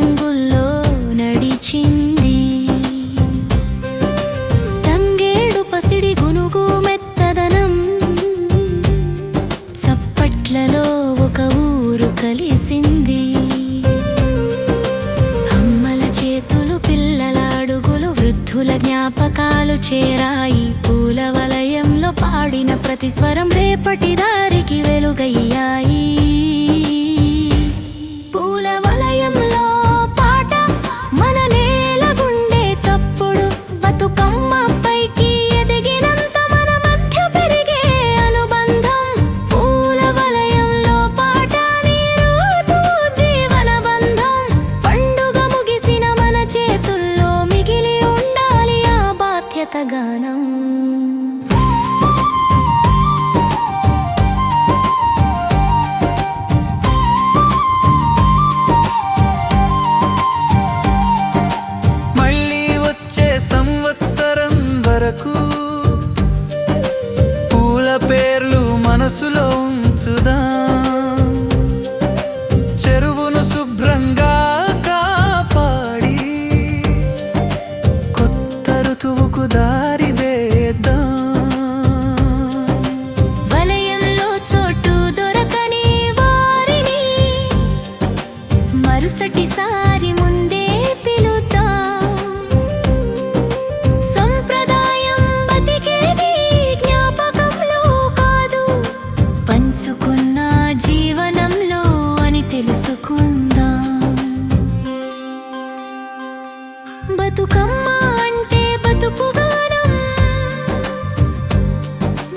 రంగుల్లో నడిచింది. తంగేడు పసిడి గునుగు మెత్తదనం, చప్పట్లలో ఒక ఊరు కలిసింది. అమ్మల చేతులు, పిల్లల అడుగులు, వృద్ధుల జ్ఞాపకాలు చేరాయి. పూల వలయంలో పాడిన ప్రతి స్వరం రేపటి దారికి వెలుగయ్యాయి. పూల వలయంలో పాట, మన నేల గుండె చప్పుడు, బతుకమ్మ పైకి ఎదిగినంత మన మధ్య పెరిగే అనుబంధం. పూల వలయంలో పాట, నీరు జీవన బంధం. పండుగ ముగిసిన మన చేతుల్లో మిగిలి ఉండాలి ఆ బాధ్యత గానం. సంవత్సరం వరకు పూల పేర్లు మనసులో ఉంచుదాం. చెరువును శుభ్రంగా కాపాడి కొత్త ఋతువుకు దారి వేద్దాం. వలయంలో చోటు దొరకని వారిని మరుసటిసారి ముందే పిలుద్దాం. పంచుకున్న జీవనంలో అని తెలుసుకుందాం. బతుకమ్మ అంటే బతుకు గానం,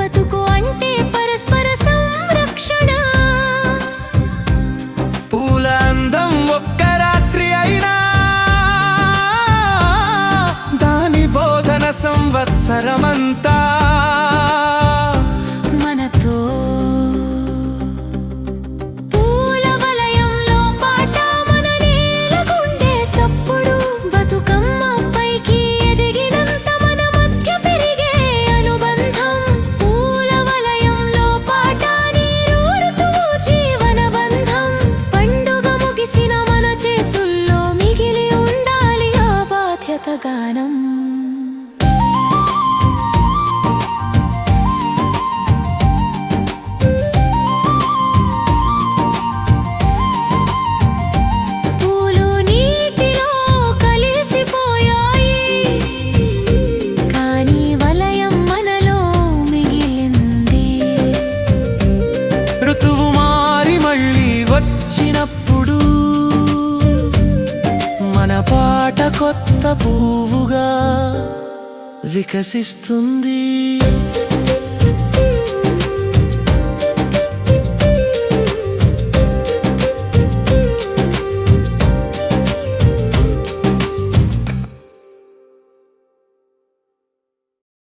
బతుకు అంటే పరస్పర సంరక్షణ. పూల అందం ఒక్క రాత్రి అయినా, దాని బోధన సంవత్సరమంతా మనతో. పూల వలయంలో పాట, మన నేల గుండె చప్పుడు, బతుకమ్మ పైకి ఎదిగినంత మన మధ్య పెరిగే అనుబంధం. పూల వలయంలో పాట, నీరు ఋతువు జీవన బంధం. పండుగ ముగిసిన మన చేతుల్లో మిగిలి ఉండాలి ఆ బాధ్యత గానం. వచ్చినప్పుడు మన పాట కొత్త పువ్వుగా వికసిస్తుంది.